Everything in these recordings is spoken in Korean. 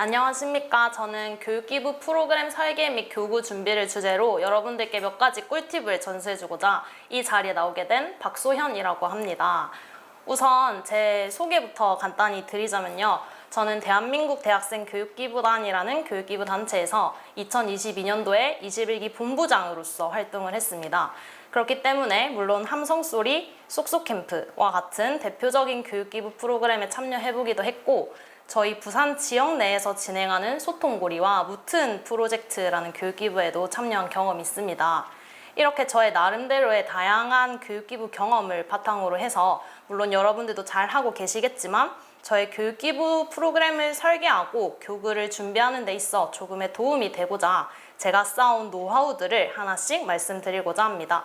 안녕하십니까. 저는 교육기부 프로그램 설계 및 교구 준비를 주제로 여러분들께 몇 가지 꿀팁을 전수해주고자 이 자리에 나오게 된 박소현이라고 합니다. 우선 제 소개부터 간단히 드리자면요. 저는 대한민국 대학생 교육기부단이라는 교육기부 단체에서 2022년도에 21기 본부장으로서 활동을 했습니다. 그렇기 때문에 물론 함성소리, 쏙쏙캠프와 같은 대표적인 교육기부 프로그램에 참여해보기도 했고, 저희 부산 지역 내에서 진행하는 소통고리와 무튼 프로젝트라는 교육기부에도 참여한 경험이 있습니다. 이렇게 저의 나름대로의 다양한 교육기부 경험을 바탕으로 해서 물론 여러분들도 잘 하고 계시겠지만 저의 교육기부 프로그램을 설계하고 교구를 준비하는 데 있어 조금의 도움이 되고자 제가 쌓아온 노하우들을 하나씩 말씀드리고자 합니다.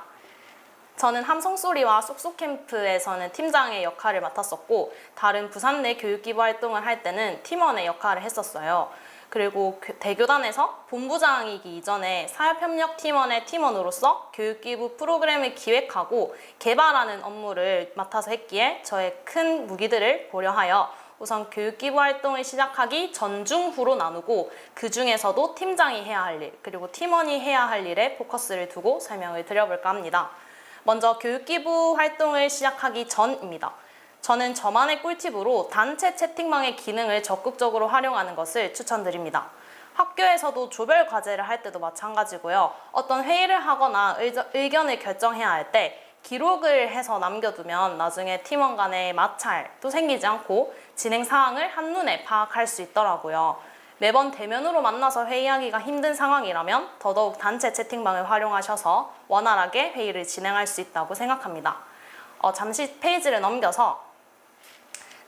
저는 함성소리와 쏙쏙캠프에서는 팀장의 역할을 맡았었고, 다른 부산 내 교육기부 활동을 할 때는 팀원의 역할을 했었어요. 그리고 대교단에서 본부장이기 이전에 사업협력팀원의 팀원으로서 교육기부 프로그램을 기획하고 개발하는 업무를 맡아서 했기에 저의 큰 무기들을 고려하여 우선 교육기부 활동을 시작하기 전중후로 나누고 그 중에서도 팀장이 해야 할 일, 그리고 팀원이 해야 할 일에 포커스를 두고 설명을 드려볼까 합니다. 먼저 교육기부 활동을 시작하기 전입니다. 저는 저만의 꿀팁으로 단체 채팅방의 기능을 적극적으로 활용하는 것을 추천드립니다. 학교에서도 조별 과제를 할 때도 마찬가지고요. 어떤 회의를 하거나 의견을 결정해야 할 때 기록을 해서 남겨두면 나중에 팀원 간의 마찰도 생기지 않고 진행 사항을 한눈에 파악할 수 있더라고요. 매번 대면으로 만나서 회의하기가 힘든 상황이라면 더더욱 단체 채팅방을 활용하셔서 원활하게 회의를 진행할 수 있다고 생각합니다. 잠시 페이지를 넘겨서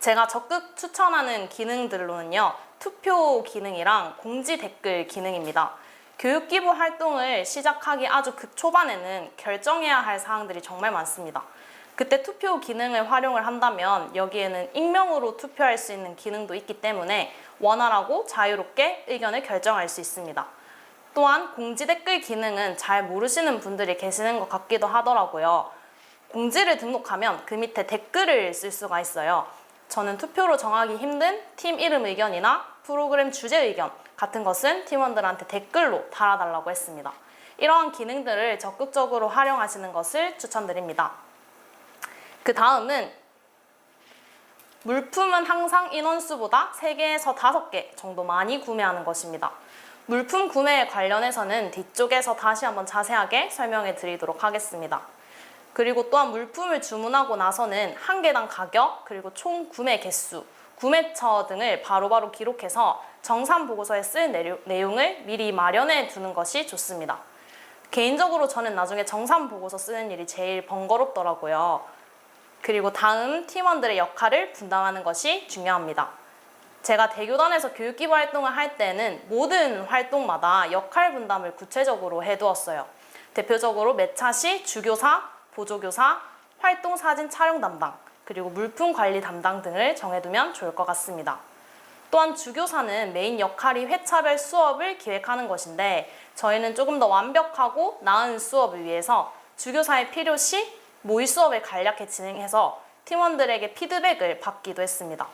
제가 적극 추천하는 기능들로는요. 투표 기능이랑 공지 댓글 기능입니다. 교육기부 활동을 시작하기 아주 초반에는 결정해야 할 사항들이 정말 많습니다. 그때 투표 기능을 활용을 한다면 여기에는 익명으로 투표할 수 있는 기능도 있기 때문에 원활하고 자유롭게 의견을 결정할 수 있습니다. 또한 공지 댓글 기능은 잘 모르시는 분들이 계시는 것 같기도 하더라고요. 공지를 등록하면 그 밑에 댓글을 쓸 수가 있어요. 저는 투표로 정하기 힘든 팀 이름 의견이나 프로그램 주제 의견 같은 것은 팀원들한테 댓글로 달아달라고 했습니다. 이러한 기능들을 적극적으로 활용하시는 것을 추천드립니다. 그 다음은 물품은 항상 인원수보다 3개에서 5개 정도 많이 구매하는 것입니다. 물품 구매에 관련해서는 뒤쪽에서 다시 한번 자세하게 설명해 드리도록 하겠습니다. 그리고 또한 물품을 주문하고 나서는 한 개당 가격, 그리고 총 구매 개수, 구매처 등을 바로바로 기록해서 정산보고서에 쓸 내용을 미리 마련해 두는 것이 좋습니다. 개인적으로 저는 나중에 정산보고서 쓰는 일이 제일 번거롭더라고요. 그리고 다음 팀원들의 역할을 분담하는 것이 중요합니다. 제가 대교단에서 교육기부 활동을 할 때는 모든 활동마다 역할 분담을 구체적으로 해두었어요. 대표적으로 매차 시 주교사, 보조교사, 활동 사진 촬영 담당, 그리고 물품 관리 담당 등을 정해두면 좋을 것 같습니다. 또한 주교사는 메인 역할이 회차별 수업을 기획하는 것인데 저희는 조금 더 완벽하고 나은 수업을 위해서 주교사의 필요시 모의 수업을 간략히 진행해서 팀원들에게 피드백을 받기도 했습니다.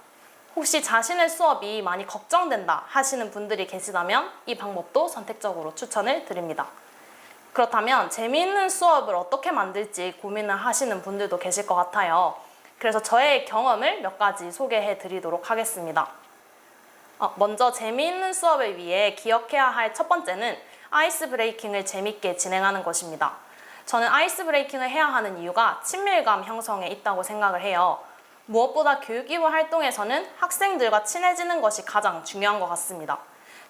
혹시 자신의 수업이 많이 걱정된다 하시는 분들이 계시다면 이 방법도 선택적으로 추천을 드립니다. 그렇다면 재미있는 수업을 어떻게 만들지 고민을 하시는 분들도 계실 것 같아요. 그래서 저의 경험을 몇 가지 소개해 드리도록 하겠습니다. 먼저 재미있는 수업을 위해 기억해야 할 첫 번째는 아이스 브레이킹을 재밌게 진행하는 것입니다. 저는 아이스 브레이킹을 해야 하는 이유가 친밀감 형성에 있다고 생각을 해요. 무엇보다 교육기부 활동에서는 학생들과 친해지는 것이 가장 중요한 것 같습니다.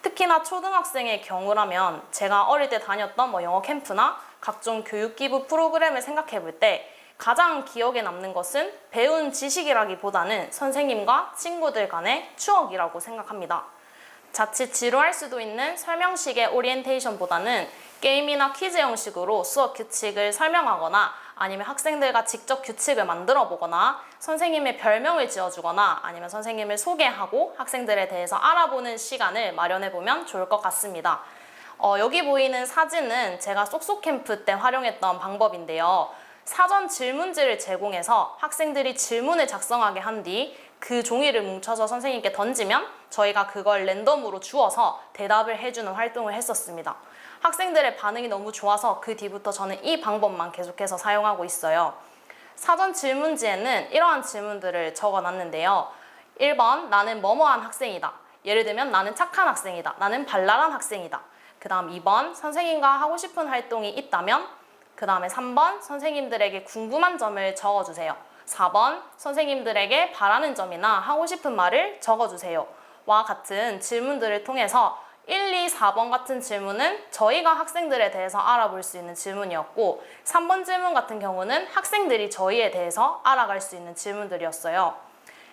특히나 초등학생의 경우라면 제가 어릴 때 다녔던 영어 캠프나 각종 교육기부 프로그램을 생각해 볼 때 가장 기억에 남는 것은 배운 지식이라기보다는 선생님과 친구들 간의 추억이라고 생각합니다. 자칫 지루할 수도 있는 설명식의 오리엔테이션보다는 게임이나 퀴즈 형식으로 수업 규칙을 설명하거나 아니면 학생들과 직접 규칙을 만들어 보거나 선생님의 별명을 지어주거나 아니면 선생님을 소개하고 학생들에 대해서 알아보는 시간을 마련해 보면 좋을 것 같습니다. 여기 보이는 사진은 제가 쏙쏙캠프 때 활용했던 방법인데요. 사전 질문지를 제공해서 학생들이 질문을 작성하게 한 뒤 그 종이를 뭉쳐서 선생님께 던지면 저희가 그걸 랜덤으로 주어서 대답을 해주는 활동을 했었습니다. 학생들의 반응이 너무 좋아서 그 뒤부터 저는 이 방법만 계속해서 사용하고 있어요. 사전 질문지에는 이러한 질문들을 적어놨는데요. 1번, 나는 뭐뭐한 학생이다. 예를 들면 나는 착한 학생이다. 나는 발랄한 학생이다. 그 다음 2번, 선생님과 하고 싶은 활동이 있다면, 그 다음에 3번, 선생님들에게 궁금한 점을 적어주세요. 4번, 선생님들에게 바라는 점이나 하고 싶은 말을 적어주세요. 와 같은 질문들을 통해서 1, 2, 4번 같은 질문은 저희가 학생들에 대해서 알아볼 수 있는 질문이었고 3번 질문 같은 경우는 학생들이 저희에 대해서 알아갈 수 있는 질문들이었어요.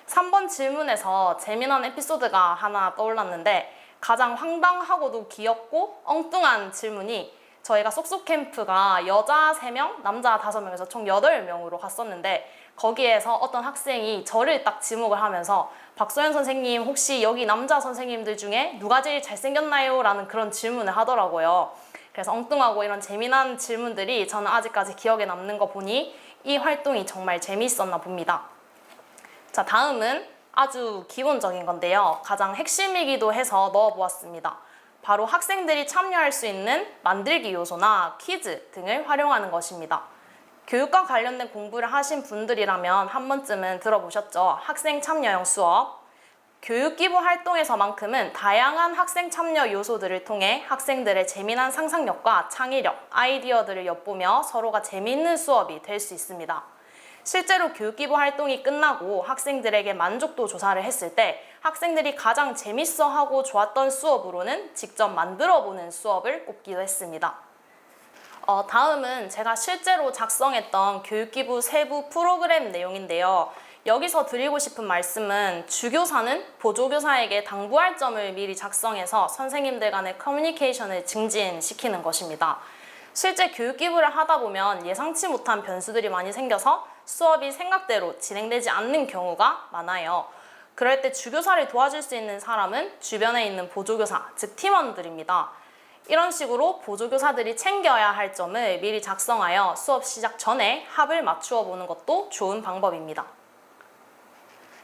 3번 질문에서 재미난 에피소드가 하나 떠올랐는데 가장 황당하고도 귀엽고 엉뚱한 질문이 저희가 쏙쏙 캠프가 여자 3명, 남자 5명에서 총 8명으로 갔었는데 거기에서 어떤 학생이 저를 딱 지목을 하면서 박소연 선생님 혹시 여기 남자 선생님들 중에 누가 제일 잘생겼나요? 라는 그런 질문을 하더라고요. 그래서 엉뚱하고 이런 재미난 질문들이 저는 아직까지 기억에 남는 거 보니 이 활동이 정말 재미있었나 봅니다. 자, 다음은 아주 기본적인 건데요. 가장 핵심이기도 해서 넣어보았습니다. 바로 학생들이 참여할 수 있는 만들기 요소나 퀴즈 등을 활용하는 것입니다. 교육과 관련된 공부를 하신 분들이라면 한 번쯤은 들어보셨죠? 학생 참여형 수업. 교육기부 활동에서만큼은 다양한 학생 참여 요소들을 통해 학생들의 재미난 상상력과 창의력, 아이디어들을 엿보며 서로가 재미있는 수업이 될 수 있습니다. 실제로 교육기부 활동이 끝나고 학생들에게 만족도 조사를 했을 때 학생들이 가장 재밌어하고 좋았던 수업으로는 직접 만들어보는 수업을 꼽기도 했습니다. 다음은 제가 실제로 작성했던 교육기부 세부 프로그램 내용인데요. 여기서 드리고 싶은 말씀은 주교사는 보조교사에게 당부할 점을 미리 작성해서 선생님들 간의 커뮤니케이션을 증진시키는 것입니다. 실제 교육기부를 하다 보면 예상치 못한 변수들이 많이 생겨서 수업이 생각대로 진행되지 않는 경우가 많아요. 그럴 때 주교사를 도와줄 수 있는 사람은 주변에 있는 보조교사, 즉 팀원들입니다. 이런 식으로 보조교사들이 챙겨야 할 점을 미리 작성하여 수업 시작 전에 합을 맞추어 보는 것도 좋은 방법입니다.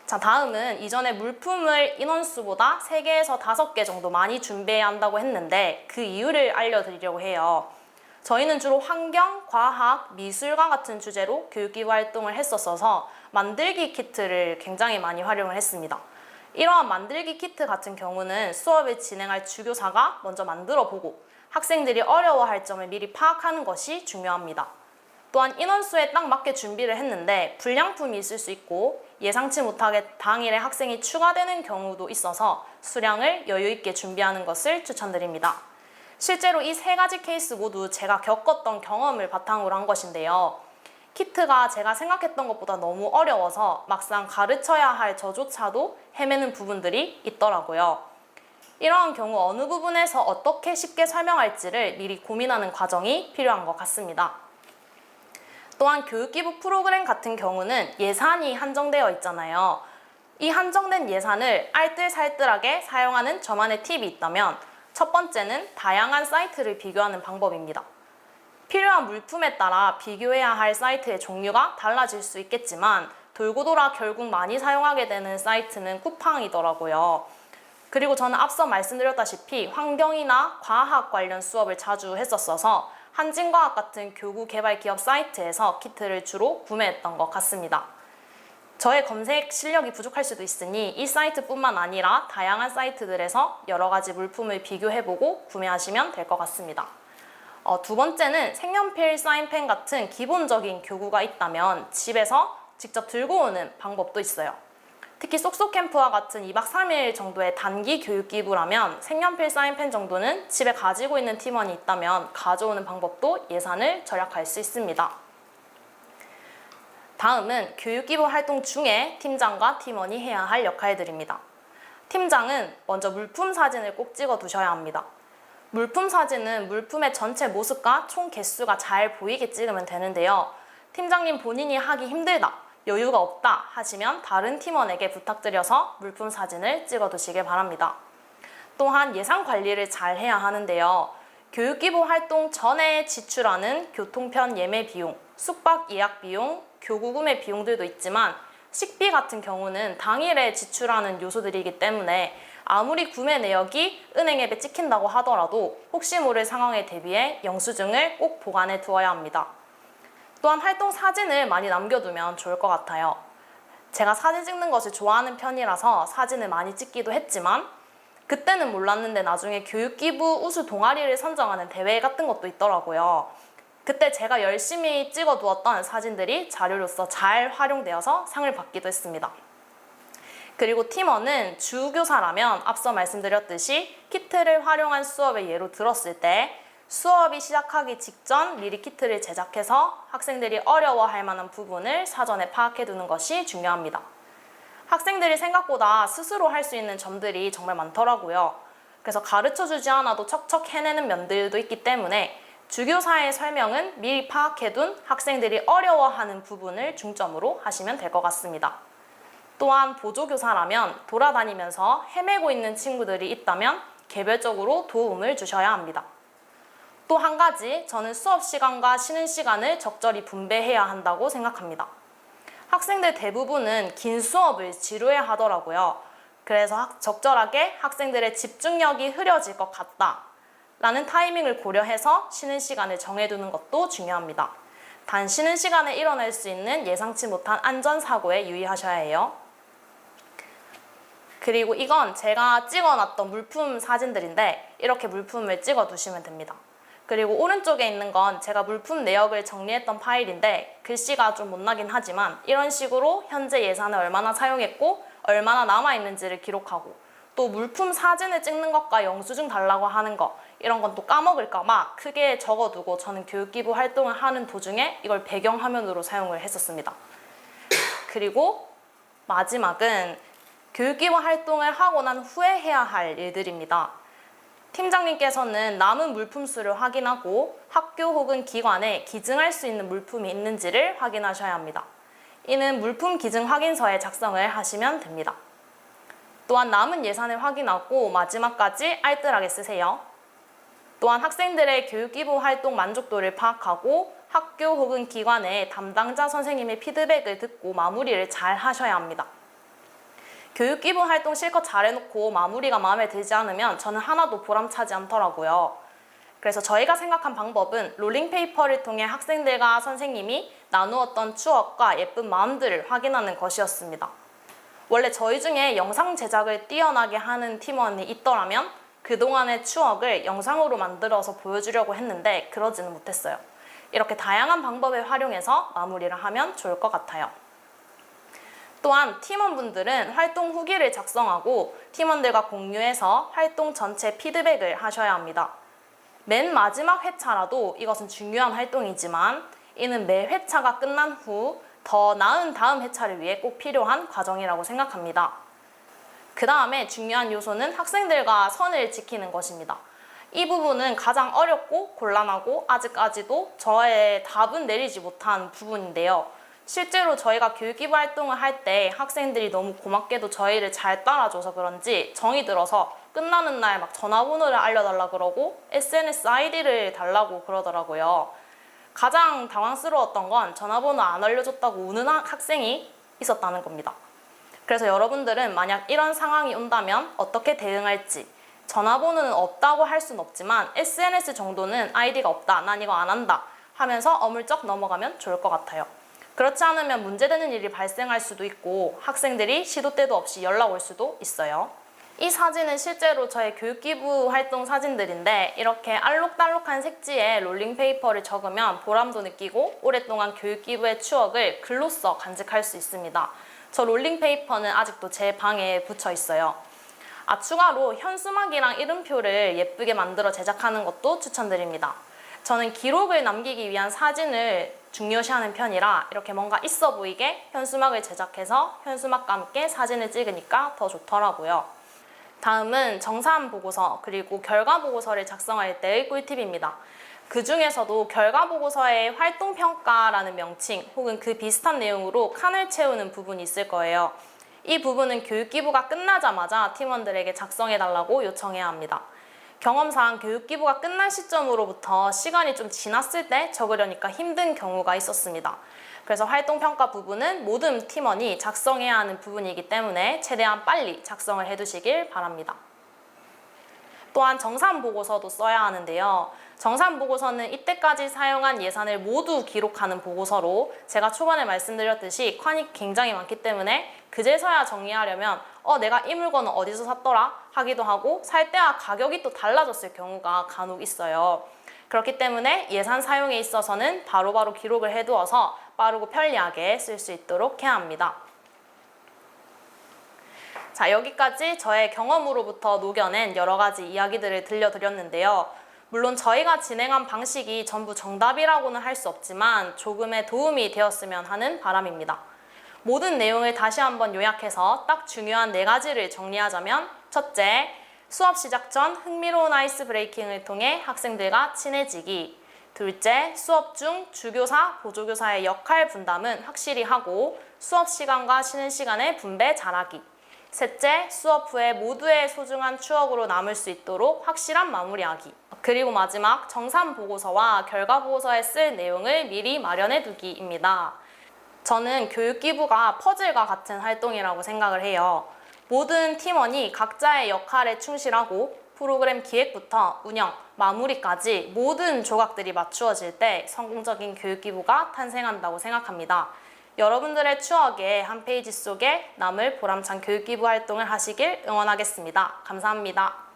자, 다음은 이전에 물품을 인원수보다 3개에서 5개 정도 많이 준비해야 한다고 했는데 그 이유를 알려드리려고 해요. 저희는 주로 환경, 과학, 미술과 같은 주제로 교육기부 활동을 했었어서 만들기 키트를 굉장히 많이 활용을 했습니다. 이러한 만들기 키트 같은 경우는 수업을 진행할 주교사가 먼저 만들어보고 학생들이 어려워할 점을 미리 파악하는 것이 중요합니다. 또한 인원수에 딱 맞게 준비를 했는데 불량품이 있을 수 있고 예상치 못하게 당일에 학생이 추가되는 경우도 있어서 수량을 여유 있게 준비하는 것을 추천드립니다. 실제로 이 3가지 케이스 모두 제가 겪었던 경험을 바탕으로 한 것인데요. 키트가 제가 생각했던 것보다 너무 어려워서 막상 가르쳐야 할 저조차도 헤매는 부분들이 있더라고요. 이러한 경우 어느 부분에서 어떻게 쉽게 설명할지를 미리 고민하는 과정이 필요한 것 같습니다. 또한 교육기부 프로그램 같은 경우는 예산이 한정되어 있잖아요. 이 한정된 예산을 알뜰살뜰하게 사용하는 저만의 팁이 있다면 첫 번째는 다양한 사이트를 비교하는 방법입니다. 필요한 물품에 따라 비교해야 할 사이트의 종류가 달라질 수 있겠지만 돌고 돌아 결국 많이 사용하게 되는 사이트는 쿠팡이더라고요. 그리고 저는 앞서 말씀드렸다시피 환경이나 과학 관련 수업을 자주 했었어서 한진과학 같은 교구 개발 기업 사이트에서 키트를 주로 구매했던 것 같습니다. 저의 검색 실력이 부족할 수도 있으니 이 사이트뿐만 아니라 다양한 사이트들에서 여러 가지 물품을 비교해보고 구매하시면 될 것 같습니다. 두 번째는 색연필, 사인펜 같은 기본적인 교구가 있다면 집에서 직접 들고 오는 방법도 있어요. 특히 쏙쏙 캠프와 같은 2박 3일 정도의 단기 교육기부라면 색연필, 사인펜 정도는 집에 가지고 있는 팀원이 있다면 가져오는 방법도 예산을 절약할 수 있습니다. 다음은 교육기부 활동 중에 팀장과 팀원이 해야 할 역할들입니다. 팀장은 먼저 물품 사진을 꼭 찍어 두셔야 합니다. 물품 사진은 물품의 전체 모습과 총 개수가 잘 보이게 찍으면 되는데요. 팀장님 본인이 하기 힘들다, 여유가 없다 하시면 다른 팀원에게 부탁드려서 물품 사진을 찍어 두시길 바랍니다. 또한 예산 관리를 잘 해야 하는데요. 교육기부 활동 전에 지출하는 교통편 예매 비용, 숙박 예약 비용, 교구 구매 비용들도 있지만 식비 같은 경우는 당일에 지출하는 요소들이기 때문에 아무리 구매 내역이 은행 앱에 찍힌다고 하더라도 혹시 모를 상황에 대비해 영수증을 꼭 보관해 두어야 합니다. 또한 활동 사진을 많이 남겨두면 좋을 것 같아요. 제가 사진 찍는 것을 좋아하는 편이라서 사진을 많이 찍기도 했지만 그때는 몰랐는데 나중에 교육기부 우수 동아리를 선정하는 대회 같은 것도 있더라고요. 그때 제가 열심히 찍어두었던 사진들이 자료로서 잘 활용되어서 상을 받기도 했습니다. 그리고 팀원은 주교사라면 앞서 말씀드렸듯이 키트를 활용한 수업을 예로 들었을 때 수업이 시작하기 직전 미리 키트를 제작해서 학생들이 어려워할 만한 부분을 사전에 파악해두는 것이 중요합니다. 학생들이 생각보다 스스로 할 수 있는 점들이 정말 많더라고요. 그래서 가르쳐주지 않아도 척척 해내는 면들도 있기 때문에 주교사의 설명은 미리 파악해둔 학생들이 어려워하는 부분을 중점으로 하시면 될 것 같습니다. 또한 보조교사라면 돌아다니면서 헤매고 있는 친구들이 있다면 개별적으로 도움을 주셔야 합니다. 또 한 가지, 저는 수업 시간과 쉬는 시간을 적절히 분배해야 한다고 생각합니다. 학생들 대부분은 긴 수업을 지루해 하더라고요. 그래서 적절하게 학생들의 집중력이 흐려질 것 같다 라는 타이밍을 고려해서 쉬는 시간을 정해두는 것도 중요합니다. 단 쉬는 시간에 일어날 수 있는 예상치 못한 안전사고에 유의하셔야 해요. 그리고 이건 제가 찍어놨던 물품 사진들인데 이렇게 물품을 찍어두시면 됩니다. 그리고 오른쪽에 있는 건 제가 물품 내역을 정리했던 파일인데 글씨가 좀 못나긴 하지만 이런 식으로 현재 예산을 얼마나 사용했고 얼마나 남아있는지를 기록하고 또 물품 사진을 찍는 것과 영수증 달라고 하는 거 이런 건 또 까먹을까 봐 크게 적어두고 저는 교육기부 활동을 하는 도중에 이걸 배경화면으로 사용을 했었습니다. 그리고 마지막은 교육기부 활동을 하고 난 후에 해야 할 일들입니다. 팀장님께서는 남은 물품 수를 확인하고 학교 혹은 기관에 기증할 수 있는 물품이 있는지를 확인하셔야 합니다. 이는 물품 기증 확인서에 작성을 하시면 됩니다. 또한 남은 예산을 확인하고 마지막까지 알뜰하게 쓰세요. 또한 학생들의 교육기부 활동 만족도를 파악하고 학교 혹은 기관의 담당자 선생님의 피드백을 듣고 마무리를 잘 하셔야 합니다. 교육기부 활동 실컷 잘해놓고 마무리가 마음에 들지 않으면 저는 하나도 보람차지 않더라고요. 그래서 저희가 생각한 방법은 롤링페이퍼를 통해 학생들과 선생님이 나누었던 추억과 예쁜 마음들을 확인하는 것이었습니다. 원래 저희 중에 영상 제작을 뛰어나게 하는 팀원이 있더라면 그동안의 추억을 영상으로 만들어서 보여주려고 했는데 그러지는 못했어요. 이렇게 다양한 방법을 활용해서 마무리를 하면 좋을 것 같아요. 또한 팀원분들은 활동 후기를 작성하고 팀원들과 공유해서 활동 전체 피드백을 하셔야 합니다. 맨 마지막 회차라도 이것은 중요한 활동이지만 이는 매 회차가 끝난 후 더 나은 다음 회차를 위해 꼭 필요한 과정이라고 생각합니다. 그 다음에 중요한 요소는 학생들과 선을 지키는 것입니다. 이 부분은 가장 어렵고 곤란하고 아직까지도 저의 답은 내리지 못한 부분인데요. 실제로 저희가 교육기부 활동을 할 때 학생들이 너무 고맙게도 저희를 잘 따라줘서 그런지 정이 들어서 끝나는 날 막 전화번호를 알려달라 그러고 SNS 아이디를 달라고 그러더라고요. 가장 당황스러웠던 건 전화번호 안 알려줬다고 우는 학생이 있었다는 겁니다. 그래서 여러분들은 만약 이런 상황이 온다면 어떻게 대응할지, 전화번호는 없다고 할 수는 없지만 SNS 정도는 아이디가 없다, 난 이거 안 한다 하면서 어물쩍 넘어가면 좋을 것 같아요. 그렇지 않으면 문제되는 일이 발생할 수도 있고 학생들이 시도 때도 없이 연락 올 수도 있어요. 이 사진은 실제로 저의 교육기부 활동 사진들인데 이렇게 알록달록한 색지에 롤링페이퍼를 적으면 보람도 느끼고 오랫동안 교육기부의 추억을 글로써 간직할 수 있습니다. 저 롤링페이퍼는 아직도 제 방에 붙여 있어요. 추가로 현수막이랑 이름표를 예쁘게 만들어 제작하는 것도 추천드립니다. 저는 기록을 남기기 위한 사진을 중요시하는 편이라 이렇게 뭔가 있어 보이게 현수막을 제작해서 현수막과 함께 사진을 찍으니까 더 좋더라고요. 다음은 정사안 보고서 그리고 결과 보고서를 작성할 때의 꿀팁입니다. 그 중에서도 결과 보고서의 활동평가라는 명칭 혹은 그 비슷한 내용으로 칸을 채우는 부분이 있을 거예요. 이 부분은 교육기부가 끝나자마자 팀원들에게 작성해달라고 요청해야 합니다. 경험상 교육기부가 끝난 시점으로부터 시간이 좀 지났을 때 적으려니까 힘든 경우가 있었습니다. 그래서 활동평가 부분은 모든 팀원이 작성해야 하는 부분이기 때문에 최대한 빨리 작성을 해두시길 바랍니다. 또한 정산보고서도 써야 하는데요. 정산보고서는 이때까지 사용한 예산을 모두 기록하는 보고서로 제가 초반에 말씀드렸듯이 칸이 굉장히 많기 때문에 그제서야 정리하려면 내가 이 물건은 어디서 샀더라? 하기도 하고 살 때와 가격이 또 달라졌을 경우가 간혹 있어요. 그렇기 때문에 예산 사용에 있어서는 바로바로 기록을 해두어서 빠르고 편리하게 쓸 수 있도록 해야 합니다. 자, 여기까지 저의 경험으로부터 녹여낸 여러 가지 이야기들을 들려드렸는데요. 물론 저희가 진행한 방식이 전부 정답이라고는 할 수 없지만 조금의 도움이 되었으면 하는 바람입니다. 모든 내용을 다시 한번 요약해서 딱 중요한 4가지를 정리하자면 첫째, 수업 시작 전 흥미로운 아이스 브레이킹을 통해 학생들과 친해지기. 둘째, 수업 중 주교사, 보조교사의 역할 분담은 확실히 하고 수업 시간과 쉬는 시간의 분배 잘하기. 셋째, 수업 후에 모두의 소중한 추억으로 남을 수 있도록 확실한 마무리하기. 그리고 마지막, 정산보고서와 결과보고서에 쓸 내용을 미리 마련해두기입니다. 저는 교육기부가 퍼즐과 같은 활동이라고 생각을 해요. 모든 팀원이 각자의 역할에 충실하고 프로그램 기획부터 운영, 마무리까지 모든 조각들이 맞추어질 때 성공적인 교육기부가 탄생한다고 생각합니다. 여러분들의 추억에 한 페이지 속에 남을 보람찬 교육기부 활동을 하시길 응원하겠습니다. 감사합니다.